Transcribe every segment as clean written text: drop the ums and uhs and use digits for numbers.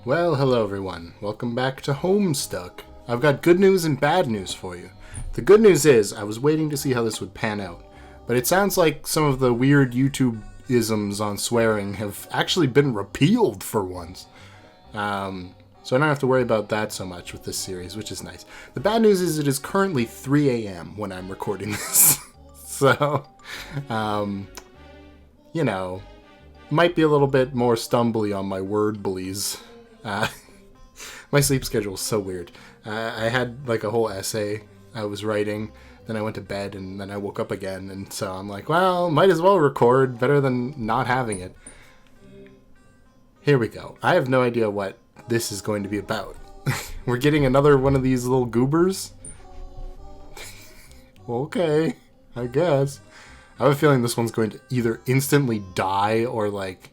Well, hello everyone. Welcome back to Homestuck. I've got good news and bad news for you. The good news is, I was waiting to see how this would pan out, but it sounds like some of the weird YouTube isms on swearing have actually been repealed for once. So I don't have to worry about that so much with this series, which is nice. The bad news is it is currently 3 a.m. when I'm recording this. So, you know, might be a little bit more stumbly on my word bullies. My sleep schedule is so weird. I had like a whole essay I was writing, then I went to bed, and then I woke up again, and so I'm like, well, might as well record, better than not having it. Here we go. I have no idea what this is going to be about. We're getting another one of these little goobers? Okay, I guess. I have a feeling this one's going to either instantly die or like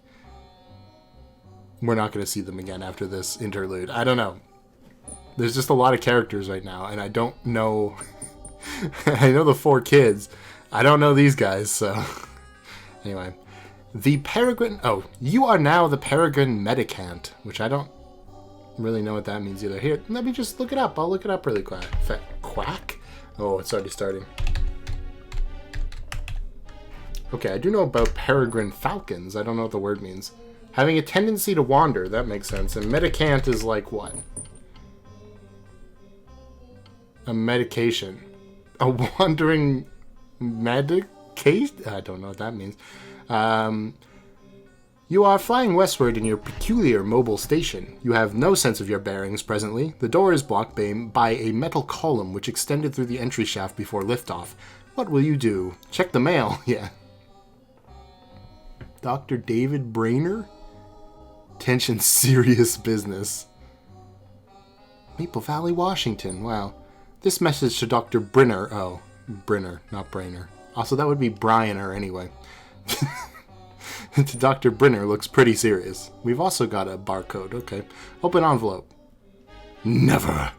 we're not going to see them again after this interlude. I don't know. There's just a lot of characters right now, and I don't know. I know the 4 kids. I don't know these guys, so. Anyway. The Peregrine. Oh, you are now the Peregrine Medicant, which I don't really know what that means either. Here, let me just look it up. I'll look it up really quick. Quack? Oh, it's already starting. Okay, I do know about peregrine falcons. I don't know what the word means. Having a tendency to wander, that makes sense. And medicant is like what? A medication. A wandering medication? I don't know what that means. You are flying westward in your peculiar mobile station. You have no sense of your bearings presently. The door is blocked by a metal column which extended through the entry shaft before liftoff. What will you do? Check the mail. Yeah. Dr. David Brainer? Tension serious business. Maple Valley, Washington. Wow. This message to Dr. Brinner. Oh, Brinner, not Brainer. Also, that would be Bryaner anyway. To Dr. Brinner looks pretty serious. We've also got a barcode. Okay. Open envelope. Never.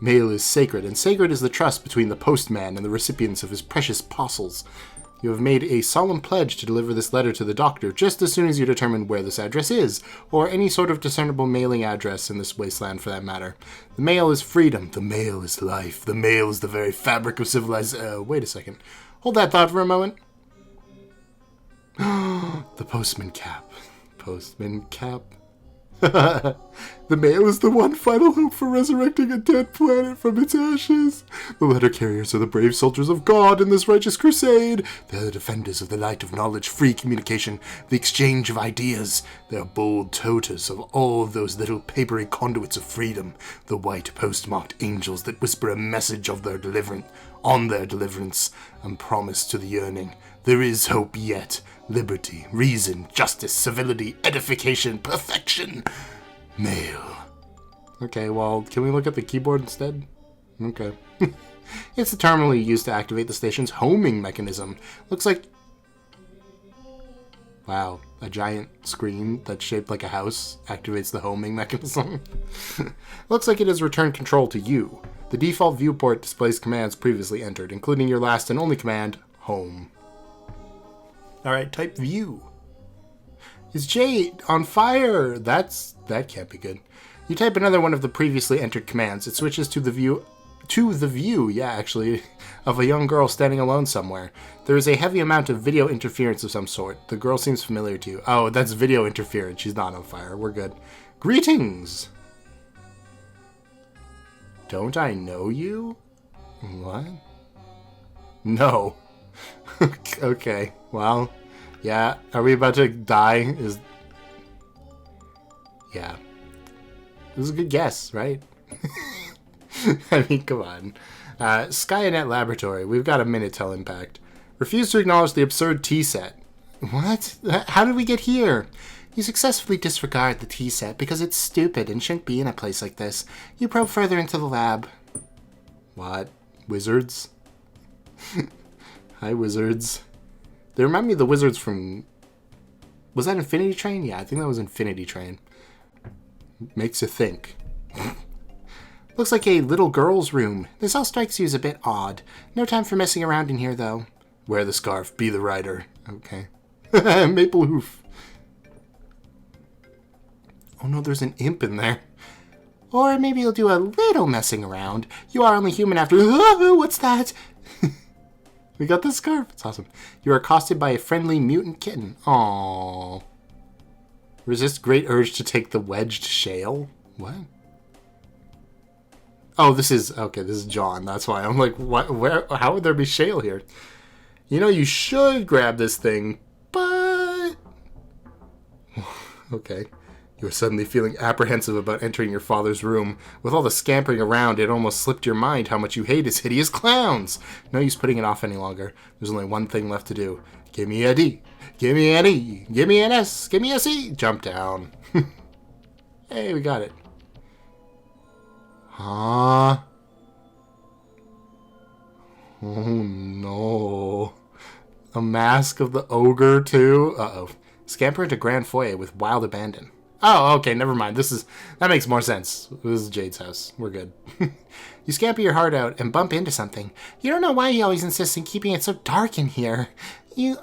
Mail is sacred, and sacred is the trust between the postman and the recipients of his precious parcels. You have made a solemn pledge to deliver this letter to the doctor just as soon as you determine where this address is, or any sort of discernible mailing address in this wasteland for that matter. The mail is freedom. The mail is life. The mail is the very fabric of civilization. Wait a second. Hold that thought for a moment. The postman cap. Postman cap. The mail is the one final hope for resurrecting a dead planet from its ashes. The letter carriers are the brave soldiers of God in this righteous crusade. They are the defenders of the light of knowledge, free communication, the exchange of ideas. They are bold toters of all those little papery conduits of freedom, the white postmarked angels that whisper a message of their deliverance, on their deliverance, and promise to the yearning. There is hope yet. Liberty, reason, justice, civility, edification, perfection. Mail. Okay, well, can we look at the keyboard instead? Okay. It's the terminal you use to activate the station's homing mechanism. Looks like... Wow, a giant screen that's shaped like a house activates the homing mechanism. Looks like it has returned control to you. The default viewport displays commands previously entered, including your last and only command, home. Alright, type view. Is Jade on fire? That can't be good. You type another one of the previously entered commands. It switches to the view, yeah, actually, of a young girl standing alone somewhere. There is a heavy amount of video interference of some sort. The girl seems familiar to you. Oh, that's video interference. She's not on fire. We're good. Greetings! Don't I know you? What? No. Okay, well, yeah. Are we about to die? Yeah. This is a good guess, right? I mean, come on. Skynet Laboratory. We've got a minute till impact. Refuse to acknowledge the absurd T-set. What? How did we get here? You successfully disregard the T-set because it's stupid and shouldn't be in a place like this. You probe further into the lab. What? Wizards? Hi, wizards. They remind me of the wizards from... Was that Infinity Train? Yeah, I think that was Infinity Train. Makes you think. Looks like a little girl's room. This all strikes you as a bit odd. No time for messing around in here, though. Wear the scarf. Be the rider. Okay. Maple hoof. Oh no, there's an imp in there. Or maybe you'll do a little messing around. You are only human after... Oh, what's that? We got this scarf. It's awesome. You are accosted by a friendly mutant kitten. Aww. Resist great urge to take the wedged shale? What? Oh, this is... Okay, this is John. That's why I'm like, what? Where? How would there be shale here? You know, you should grab this thing, but... Okay. You are suddenly feeling apprehensive about entering your father's room. With all the scampering around, it almost slipped your mind how much you hate his hideous clowns. No use putting it off any longer. There's only one thing left to do. Give me a D. Give me an E. Give me an S. Give me a C. Jump down. Hey, we got it. Huh? Oh, no. A mask of the ogre, too? Uh-oh. Scamper into grand foyer with wild abandon. Oh, okay, never mind. That makes more sense. This is Jade's house. We're good. You scamper your heart out and bump into something. You don't know why he always insists on keeping it so dark in here.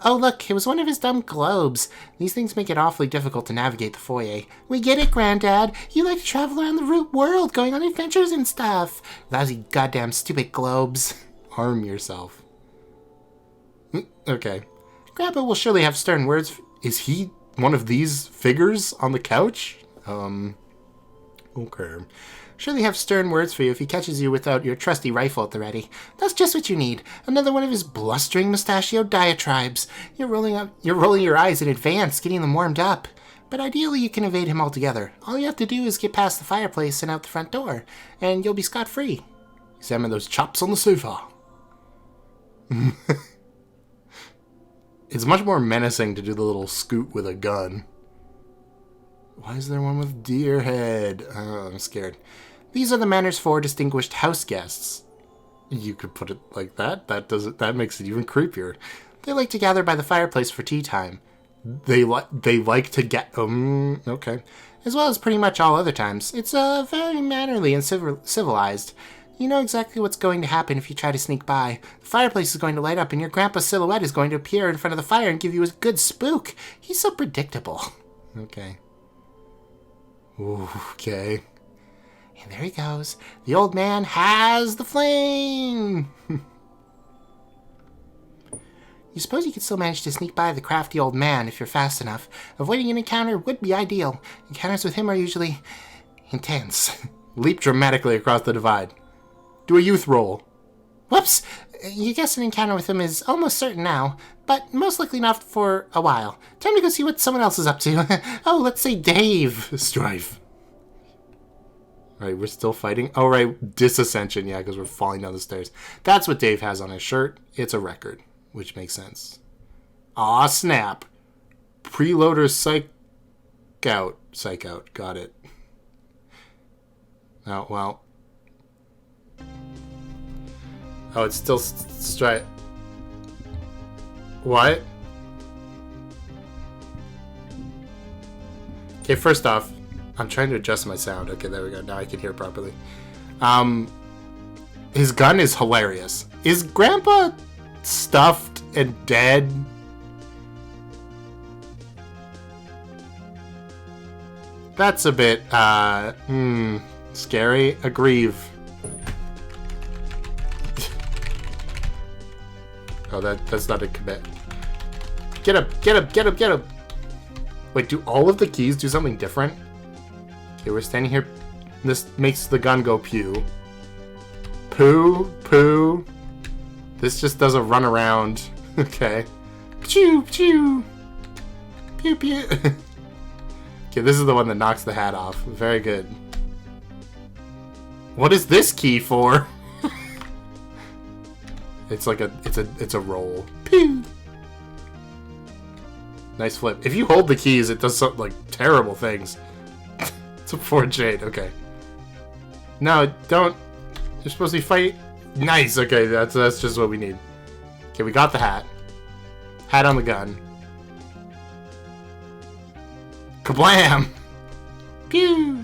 Oh look, it was one of his dumb globes. These things make it awfully difficult to navigate the foyer. We get it, Granddad. You like to travel around the root world, going on adventures and stuff. Lousy goddamn stupid globes. Arm yourself. Okay. Grandpa will surely have stern words. Is he one of these figures on the couch? Okay. Surely have stern words for you if he catches you without your trusty rifle at the ready. That's just what you need. Another one of his blustering mustachioed diatribes. You're rolling your eyes in advance, getting them warmed up. But ideally you can evade him altogether. All you have to do is get past the fireplace and out the front door, and you'll be scot-free. Examine those chops on the sofa. It's much more menacing to do the little scoot with a gun. Why is there one with deer head? Oh, I'm scared. These are the manners for distinguished house guests. You could put it like that. That makes it even creepier. They like to gather by the fireplace for tea time. They like to get... okay. As well as pretty much all other times. It's very mannerly and civilized. You know exactly what's going to happen if you try to sneak by. The fireplace is going to light up and your grandpa's silhouette is going to appear in front of the fire and give you a good spook. He's so predictable. Okay. Ooh, okay. And there he goes. The old man has the flame! You suppose you could still manage to sneak by the crafty old man if you're fast enough. Avoiding an encounter would be ideal. Encounters with him are usually intense. Leap dramatically across the divide. Do a youth roll. Whoops! You guess an encounter with him is almost certain now, but most likely not for a while. Time to go see what someone else is up to. Oh, let's say Dave. Strife. Right, we're still fighting. Oh, right, disascension, yeah, because we're falling down the stairs. That's what Dave has on his shirt. It's a record, which makes sense. Aw, snap. Preloader psych out. Psych out, got it. Oh, well. Oh, it's still straight. What? Okay, first off, I'm trying to adjust my sound. Okay, there we go. Now I can hear properly. His gun is hilarious. Is Grandpa stuffed and dead? That's a bit, scary. Aggrieve. Oh, that's not a commit. Get up, get up, get up, get up! Wait, do all of the keys do something different? Okay, we're standing here. This makes the gun go pew. Poo, poo. This just does a run around. Okay. Pew, pew. Pew, pew. Okay, this is the one that knocks the hat off. Very good. What is this key for? It's like it's a roll. Pew! Nice flip. If you hold the keys, it does something like terrible things. It's a for Jade. Okay. No, don't. You're supposed to be fighting. Nice. Okay, that's just what we need. Okay, we got the hat. Hat on the gun. Kablam! Pew!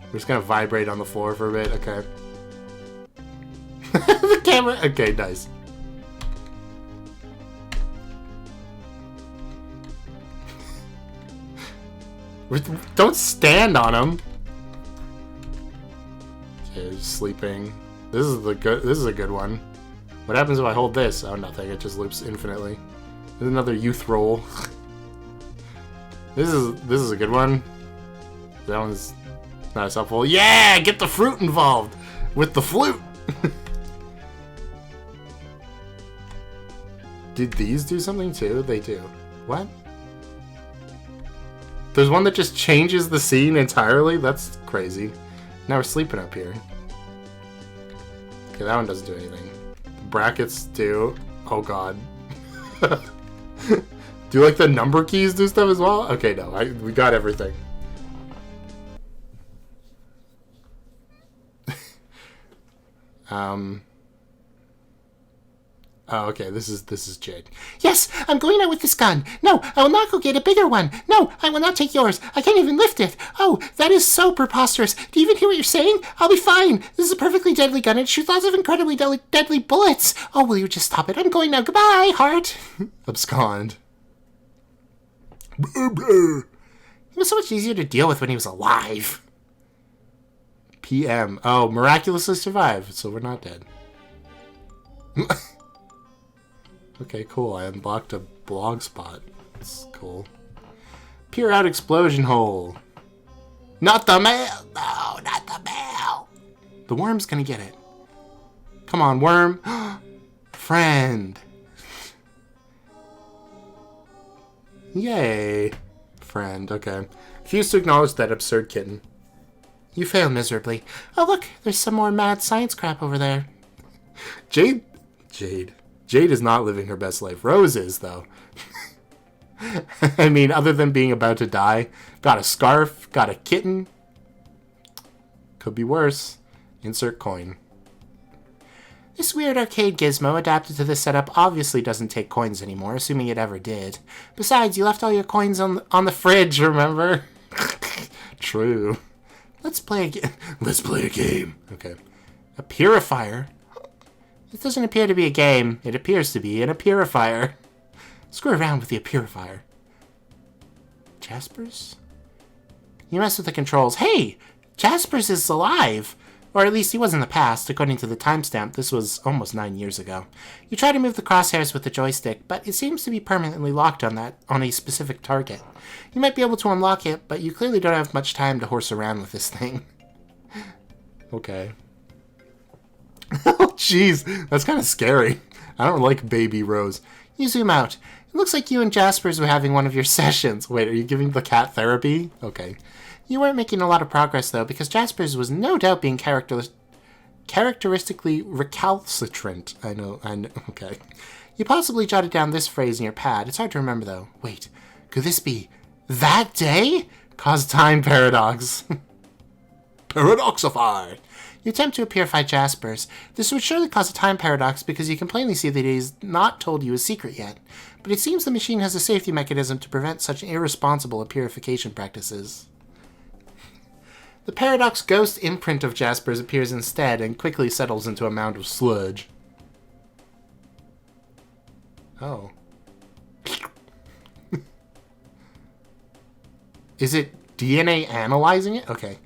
We're just gonna vibrate on the floor for a bit. Okay. The camera. Okay, nice. Don't stand on him. Okay, just sleeping. This is a good one. What happens if I hold this? Oh, nothing. It just loops infinitely. There's another youth roll. This is a good one. That one's not as helpful. Yeah, get the fruit involved with the flute. Did these do something too? They do. What? There's one that just changes the scene entirely? That's crazy. Now we're sleeping up here. Okay, that one doesn't do anything. The brackets do. Oh god. Do like the number keys do stuff as well? Okay, no, we got everything. Oh, okay, this is Jade. Yes, I'm going out with this gun. No, I will not go get a bigger one. No, I will not take yours. I can't even lift it. Oh, that is so preposterous. Do you even hear what you're saying? I'll be fine. This is a perfectly deadly gun. It shoots lots of incredibly deadly bullets. Oh, will you just stop it? I'm going now. Goodbye, heart. Abscond. He was so much easier to deal with when he was alive. PM. Oh, miraculously survived, so we're not dead. Okay, cool. I unlocked a blog spot. That's cool. Peer out explosion hole. Not the mail! No, not the mail! The worm's gonna get it. Come on, worm. Friend. Yay. Friend, okay. Refuse to acknowledge that absurd kitten. You fail miserably. Oh, look, there's some more mad science crap over there. Jade is not living her best life. Rose is, though. I mean, other than being about to die, got a scarf, got a kitten. Could be worse. Insert coin. This weird arcade gizmo adapted to this setup obviously doesn't take coins anymore, assuming it ever did. Besides, you left all your coins on the fridge, remember? True. Let's play a game. Okay. A purifier? It doesn't appear to be a game. It appears to be a purifier. Screw around with the purifier. JASPERS? You mess with the controls. Hey! JASPERS is alive! Or at least he was in the past, according to the timestamp. This was almost 9 years ago. You try to move the crosshairs with the joystick, but it seems to be permanently locked on a specific target. You might be able to unlock it, but you clearly don't have much time to horse around with this thing. Okay. Oh, jeez. That's kind of scary. I don't like baby Rose. You zoom out. It looks like you and JASPERS were having one of your sessions. Wait, are you giving the cat therapy? Okay. You weren't making a lot of progress, though, because JASPERS was no doubt being characteristically recalcitrant. I know, okay. You possibly jotted down this phrase in your pad. It's hard to remember, though. Wait, could this be that day? Caused time paradox. Paradoxify. You attempt to purify JASPERS. This would surely cause a time paradox because you can plainly see that he's not told you a secret yet. But it seems the machine has a safety mechanism to prevent such irresponsible purification practices. The paradox ghost imprint of JASPERS appears instead and quickly settles into a mound of sludge. Oh. Is it DNA analyzing it? Okay.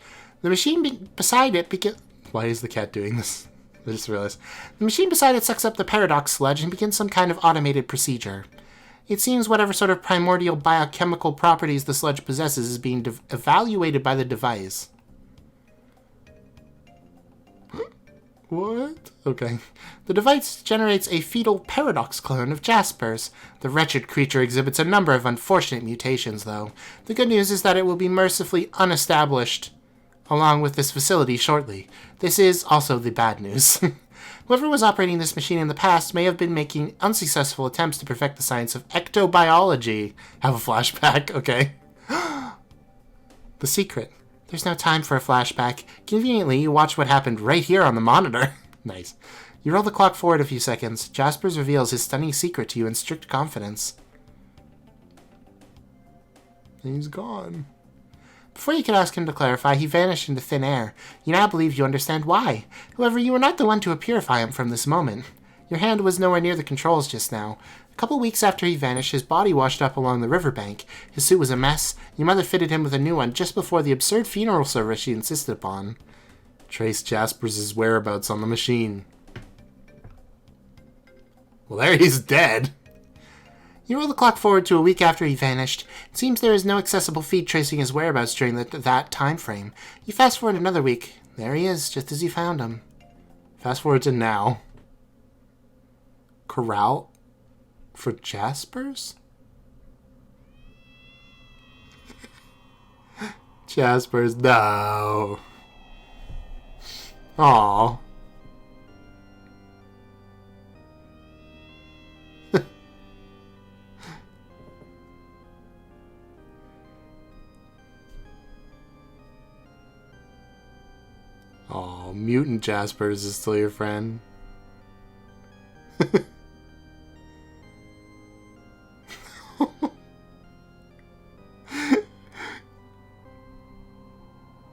The machine beside it Why is the cat doing this? I just realized. The machine beside it sucks up the paradox sludge and begins some kind of automated procedure. It seems whatever sort of primordial biochemical properties the sludge possesses is being evaluated by the device. What? Okay. The device generates a fetal paradox clone of JASPERS. The wretched creature exhibits a number of unfortunate mutations, though. The good news is that it will be mercifully unestablished along with this facility shortly. This is also the bad news. Whoever was operating this machine in the past may have been making unsuccessful attempts to perfect the science of ectobiology. Have a flashback, okay. The secret. There's no time for a flashback. Conveniently, you watch what happened right here on the monitor. Nice. You roll the clock forward a few seconds. JASPERS reveals his stunning secret to you in strict confidence. He's gone. Before you could ask him to clarify, he vanished into thin air. You now believe you understand why. However, you were not the one to purify him from this moment. Your hand was nowhere near the controls just now. The couple weeks after he vanished, his body washed up along the riverbank. His suit was a mess. Your mother fitted him with a new one just before the absurd funeral service she insisted upon. Trace Jaspers' whereabouts on the machine. Well, there he's dead. You roll the clock forward to a week after he vanished. It seems there is no accessible feed tracing his whereabouts during that time frame. You fast forward another week. There he is, just as you found him. Fast forward to now. Corral for Jaspers? Jaspers, no. Aww. Oh, mutant Jaspers is still your friend.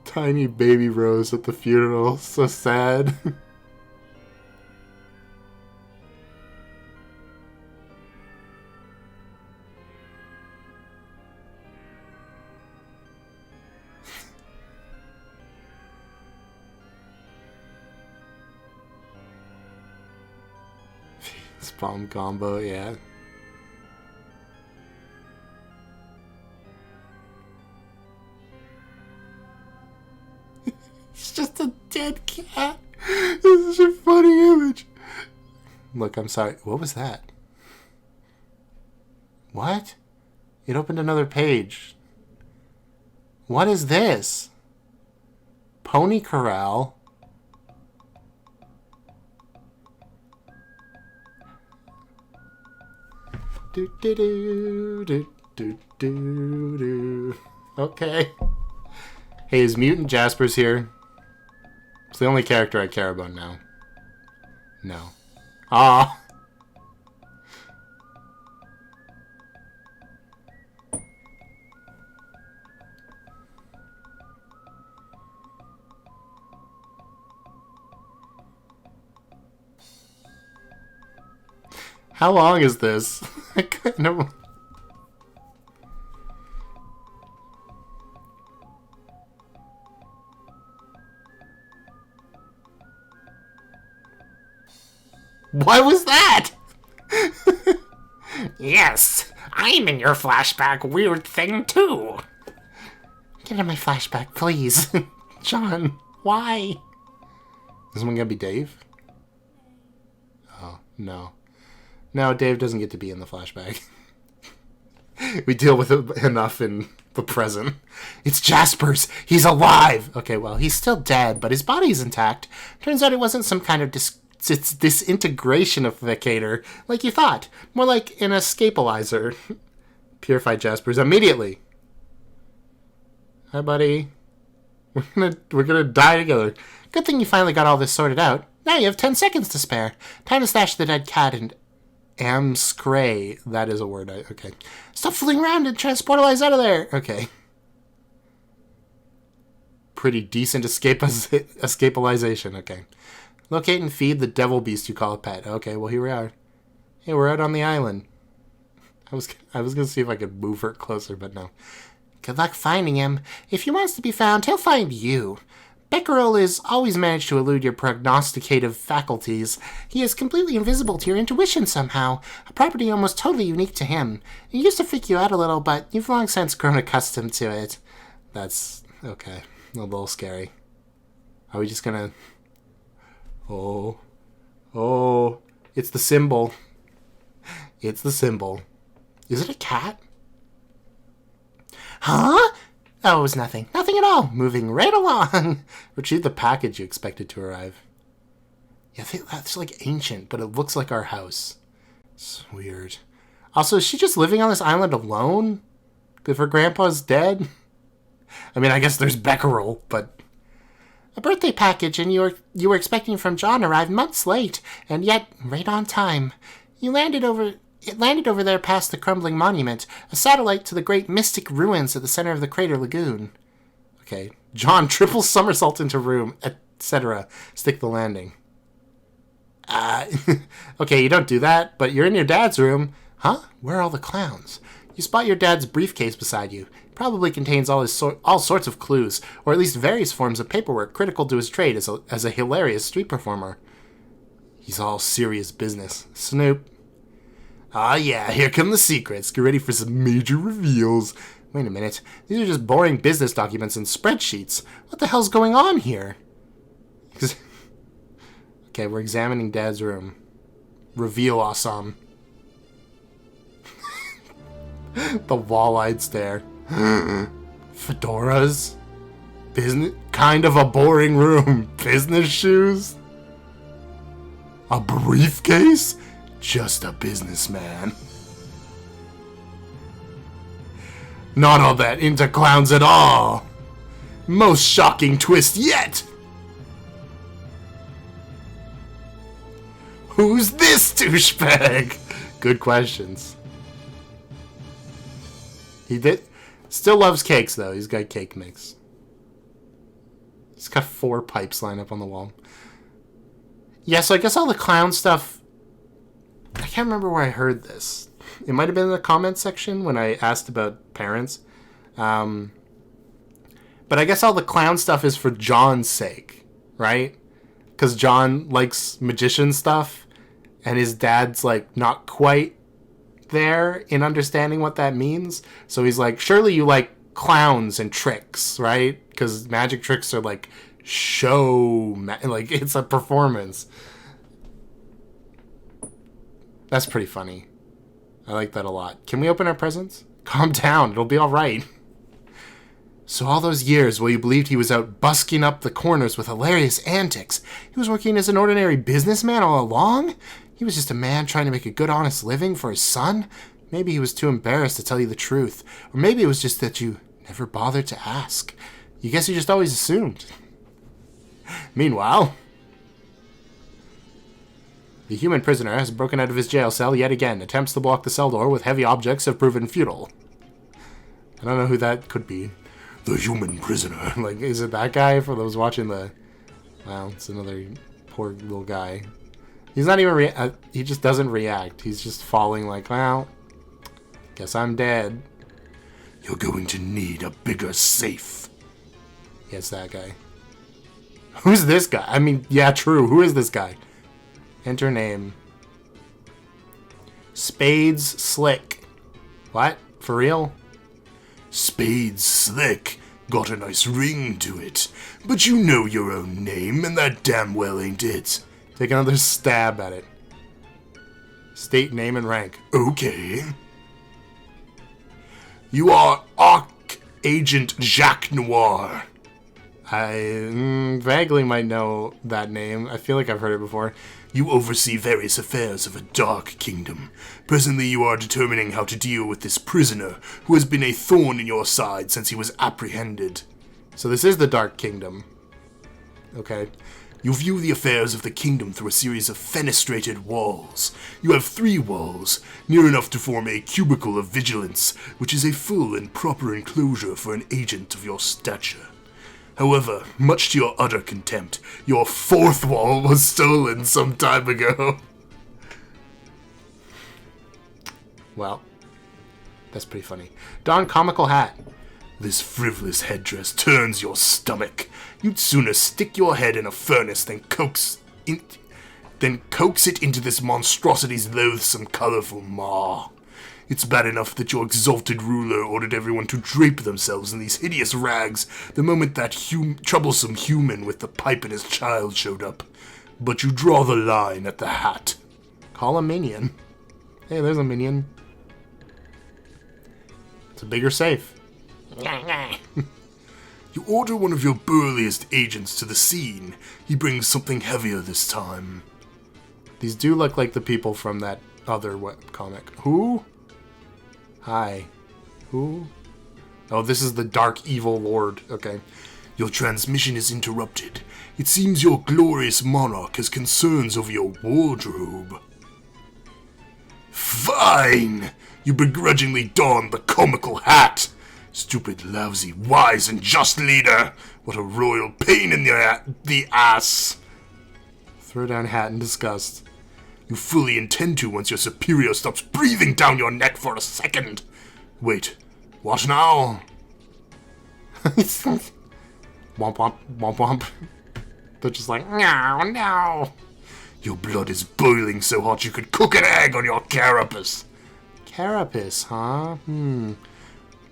Tiny baby Rose at the funeral. So sad. Bomb combo, yeah. It's just a dead cat. This is such a funny image. Look, I'm sorry. What was that? What? It opened another page. What is this? Pony Corral. Do do do do do do do. Okay. Hey, is Mutant Jaspers here? It's the only character I care about now. No. Ah. How long is this? I kind of... What was that? Yes, I'm in your flashback weird thing too. Get in my flashback, please. John, why? Is one gonna be Dave? Oh, no. No, Dave doesn't get to be in the flashback. We deal with it enough in the present. It's Jaspers! He's alive! Okay, well, he's still dead, but his body's intact. Turns out it wasn't some kind of disintegrationificator like you thought. More like an escapalizer. Purify Jaspers immediately. Hi, buddy. We're gonna die together. Good thing you finally got all this sorted out. Now you have 10 seconds to spare. Time to stash the dead cat and... Amscray. That is a word. Okay. Stop fooling around and transportalize out of there. Okay. Pretty decent escapalization. Okay. Locate and feed the devil beast you call a pet. Okay, well, here we are. Hey, we're out on the island. I was going to see if I could move her closer, but no. Good luck finding him. If he wants to be found, he'll find you. Becquerel has always managed to elude your prognosticative faculties. He is completely invisible to your intuition somehow, a property almost totally unique to him. He used to freak you out a little, but you've long since grown accustomed to it. That's... okay. A little scary. Are we just gonna... Oh. Oh. It's the symbol. It's the symbol. Is it a cat? Huh? Oh, it was nothing. Nothing at all. Moving right along. Retrieve the package you expected to arrive. Yeah, I think that's like ancient, but it looks like our house. It's weird. Also, is she just living on this island alone? If her grandpa's dead? I mean, I guess there's Becquerel, but... A birthday package and you were expecting from John arrived months late, and yet right on time. It landed over there past the crumbling monument, a satellite to the great mystic ruins at the center of the crater lagoon. Okay. John triple somersault into room, etc. Stick the landing. Okay, you don't do that, but you're in your dad's room. Huh? Where are all the clowns? You spot your dad's briefcase beside you. It probably contains all sorts of clues, or at least various forms of paperwork critical to his trade as a hilarious street performer. He's all serious business. Snoop. Ah, yeah, here come the secrets. Get ready for some major reveals. Wait a minute. These are just boring business documents and spreadsheets. What the hell's going on here? Okay, we're examining Dad's room. Reveal awesome. The wall-eyed stare. Fedoras? Kind of a boring room. Business shoes? A briefcase? Just a businessman. Not all that into clowns at all. Most shocking twist yet. Who's this douchebag? Good questions. He still loves cakes, though. He's got cake mix. He's got 4 pipes lined up on the wall. Yeah, so I guess all the clown stuff... I can't remember where I heard this. It might have been in the comments section when I asked about parents. But I guess all the clown stuff is for John's sake, right? Because John likes magician stuff, and his dad's, like, not quite there in understanding what that means. So he's like, surely you like clowns and tricks, right? Because magic tricks are, like, like, it's a performance. That's pretty funny. I like that a lot. Can we open our presents? Calm down, it'll be alright. So all those years while you believed he was out busking up the corners with hilarious antics, he was working as an ordinary businessman all along? He was just a man trying to make a good, honest living for his son? Maybe he was too embarrassed to tell you the truth. Or maybe it was just that you never bothered to ask. You guess you just always assumed. Meanwhile, the human prisoner has broken out of his jail cell yet again. Attempts to block the cell door with heavy objects have proven futile. I don't know who that could be. The human prisoner. Like, is it that guy for those watching the... Wow, it's another poor little guy. He's not even he just doesn't react. He's just falling like, well, guess I'm dead. You're going to need a bigger safe. Yes, that guy. Who's this guy? I mean, yeah, true. Who is this guy? Enter name. Spades Slick. What? For real? Spades Slick. Got a nice ring to it. But you know your own name, and that damn well ain't it. Take another stab at it. State name and rank. Okay. You are Arc Agent Jacques Noir. I vaguely might know that name. I feel like I've heard it before. You oversee various affairs of a dark kingdom. Presently you are determining how to deal with this prisoner, who has been a thorn in your side since he was apprehended. So this is the Dark Kingdom. Okay. You view the affairs of the kingdom through a series of fenestrated walls. You have 3 walls, near enough to form a cubicle of vigilance, which is a full and proper enclosure for an agent of your stature. However, much to your utter contempt, your 4th wall was stolen some time ago. Well, that's pretty funny. Don comical hat. This frivolous headdress turns your stomach. You'd sooner stick your head in a furnace than coax it into this monstrosity's loathsome, colorful maw. It's bad enough that your exalted ruler ordered everyone to drape themselves in these hideous rags the moment that troublesome human with the pipe and his child showed up. But you draw the line at the hat. Call a minion. Hey, there's a minion. It's a bigger safe. You order one of your burliest agents to the scene. He brings something heavier this time. These do look like the people from that other webcomic. Who? Hi. Who? Oh, this is the Dark Evil Lord. Okay. Your transmission is interrupted. It seems your glorious monarch has concerns over your wardrobe. Fine! You begrudgingly don the comical hat. Stupid, lousy, wise, and just leader. What a royal pain in the ass. Throw down hat in disgust. You fully intend to once your superior stops breathing down your neck for a second. Wait, what now? Womp womp, womp womp. They're just like, no, no. Your blood is boiling so hot you could cook an egg on your carapace. Carapace, huh?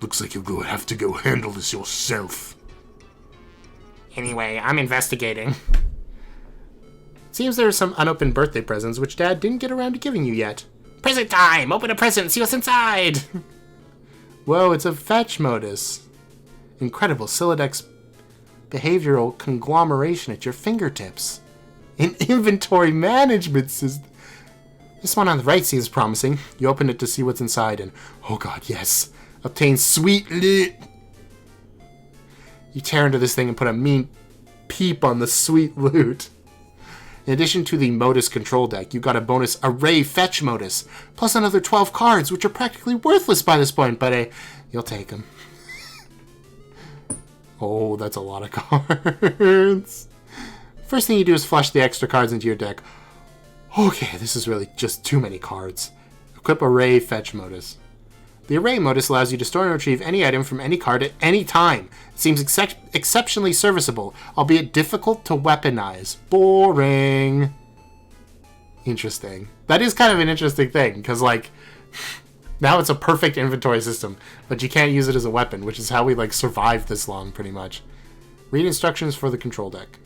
Looks like you'll have to go handle this yourself. Anyway, I'm investigating. Seems there are some unopened birthday presents which Dad didn't get around to giving you yet. Present time! Open a present and see what's inside! Whoa, it's a fetch modus. Incredible Silodex behavioral conglomeration at your fingertips. An inventory management system. This one on the right seems promising. You open it to see what's inside and, oh god, yes. Obtain sweet loot. You tear into this thing and put a mean peep on the sweet loot. In addition to the modus control deck, you got a bonus array fetch modus, plus another 12 cards, which are practically worthless by this point, but you'll take them. Oh, that's a lot of cards. First thing you do is flush the extra cards into your deck. Okay, this is really just too many cards. Equip array fetch modus. The array modus allows you to store and retrieve any item from any card at any time. It seems exceptionally serviceable, albeit difficult to weaponize. Boring. Interesting. That is kind of an interesting thing, because, like, now it's a perfect inventory system, but you can't use it as a weapon, which is how we, like, survived this long, pretty much. Read instructions for the control deck.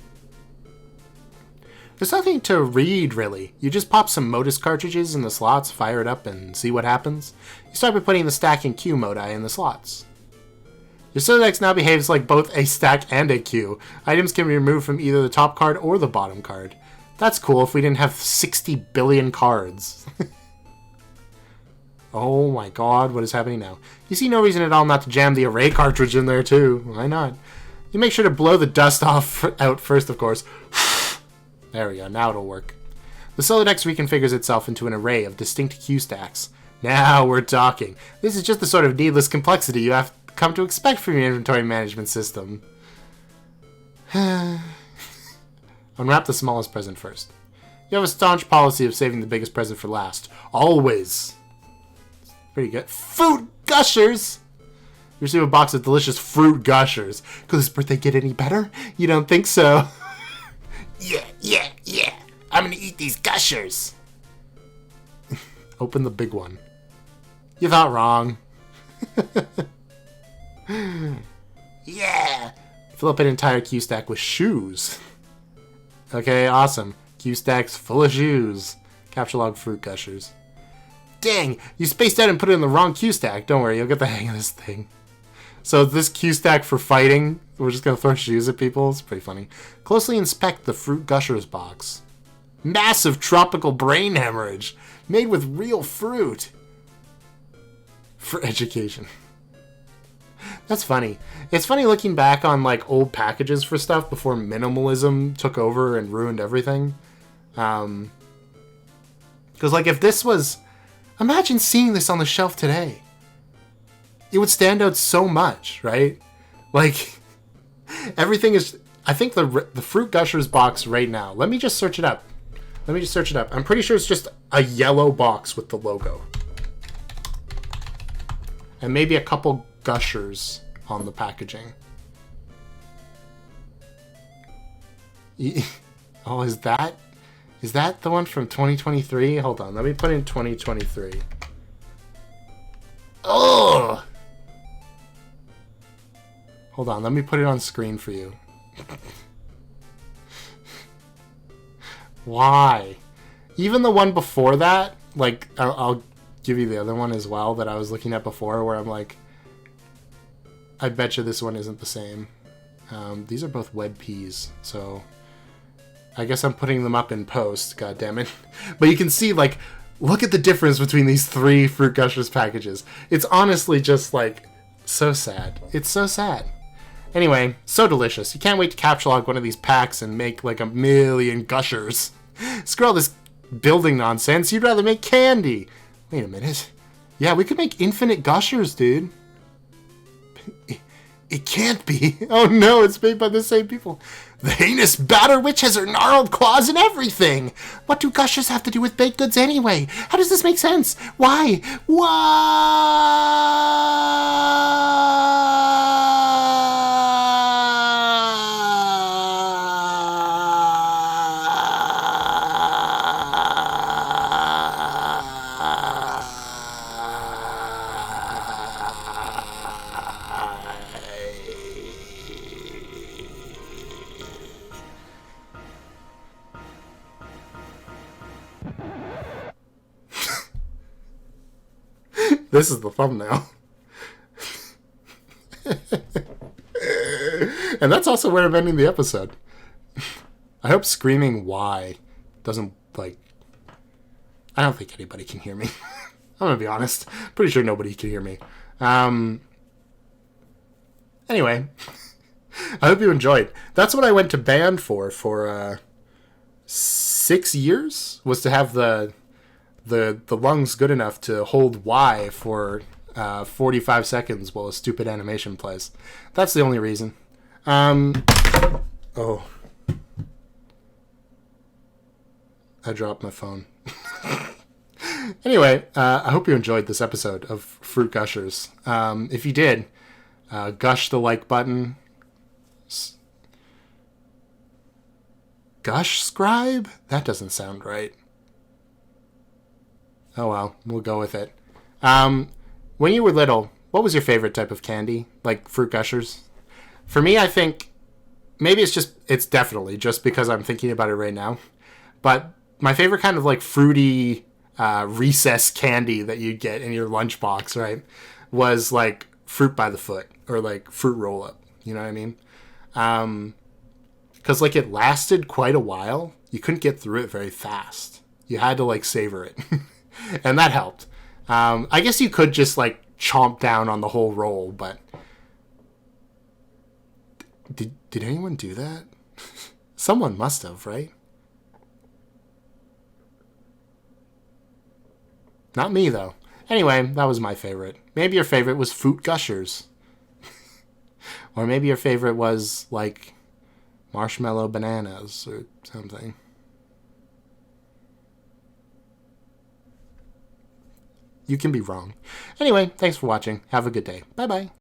There's nothing to read, really. You just pop some modus cartridges in the slots, fire it up, and see what happens. You start by putting the stack and queue modi in the slots. Your Silodex now behaves like both a stack and a queue. Items can be removed from either the top card or the bottom card. That's cool if we didn't have 60 billion cards. Oh my god, what is happening now? You see no reason at all not to jam the array cartridge in there too. Why not? You make sure to blow the dust off out first, of course. There we go, now it'll work. The Silodex reconfigures itself into an array of distinct queue stacks. Now we're talking. This is just the sort of needless complexity you have come to expect from your inventory management system. Unwrap the smallest present first. You have a staunch policy of saving the biggest present for last. Always. Pretty good. Food Gushers! You receive a box of delicious Froot Gushers. Could this birthday get any better? You don't think so? Yeah. I'm gonna eat these Gushers. Open the big one. You thought wrong. Yeah. Fill up an entire queue stack with shoes. Okay, awesome. Queue stacks full of shoes. Capture log Froot Gushers. Dang, you spaced out and put it in the wrong queue stack. Don't worry, you'll get the hang of this thing. So this queue stack for fighting, we're just going to throw shoes at people. It's pretty funny. Closely inspect the Froot Gushers box. Massive tropical brain hemorrhage. Made with real fruit. For education. That's funny. It's funny looking back on like old packages for stuff before minimalism took over and ruined everything. Because like if this was... Imagine seeing this on the shelf today. It would stand out so much, right? Like, everything is... I think the Froot Gushers box right now... Let me just search it up. I'm pretty sure it's just a yellow box with the logo. And maybe a couple Gushers on the packaging. Oh, is that the one from 2023? Hold on, let me put in 2023. Oh! Hold on, let me put it on screen for you. Why? Even the one before that, like, I'll give you the other one as well that I was looking at before, where I'm like, I bet you this one isn't the same. These are both web peas, so I guess I'm putting them up in post, god damn it. But you can see, like, look at the difference between these three Froot Gushers packages. It's honestly just, like, so sad. It's so sad. Anyway, so delicious. You can't wait to capture log one of these packs and make, like, 1,000,000 Gushers. Screw all this building nonsense. You'd rather make candy. Wait a minute. Yeah, we could make infinite Gushers, dude. It can't be. Oh no, it's made by the same people. The heinous batter witch has her gnarled claws and everything. What do gushers have to do with baked goods anyway? How does this make sense? Why? This is the thumbnail. And that's also where I'm ending the episode. I hope screaming why doesn't, like... I don't think anybody can hear me. I'm gonna be honest. Pretty sure nobody can hear me. Anyway. I hope you enjoyed. That's what I went to band for 6 years, was to have the lungs good enough to hold Y for 45 seconds while a stupid animation plays. That's the only reason. Oh. I dropped my phone. Anyway, I hope you enjoyed this episode of Froot Gushers. If you did, gush the like button. Gush scribe? That doesn't sound right. Oh well, we'll go with it. When you were little, what was your favorite type of candy? Like Fruit Gushers? For me, I think maybe it's definitely just because I'm thinking about it right now. But my favorite kind of like fruity recess candy that you'd get in your lunchbox, right, was like Fruit by the Foot or like Fruit Roll Up. You know what I mean? Because like it lasted quite a while. You couldn't get through it very fast. You had to like savor it. And that helped. I guess you could just like chomp down on the whole roll, but did anyone do that? Someone must have, right? Not me though. Anyway, that was my favorite. Maybe your favorite was Fruit Gushers. Or maybe your favorite was like marshmallow bananas or something. You can be wrong. Anyway, thanks for watching. Have a good day. Bye-bye.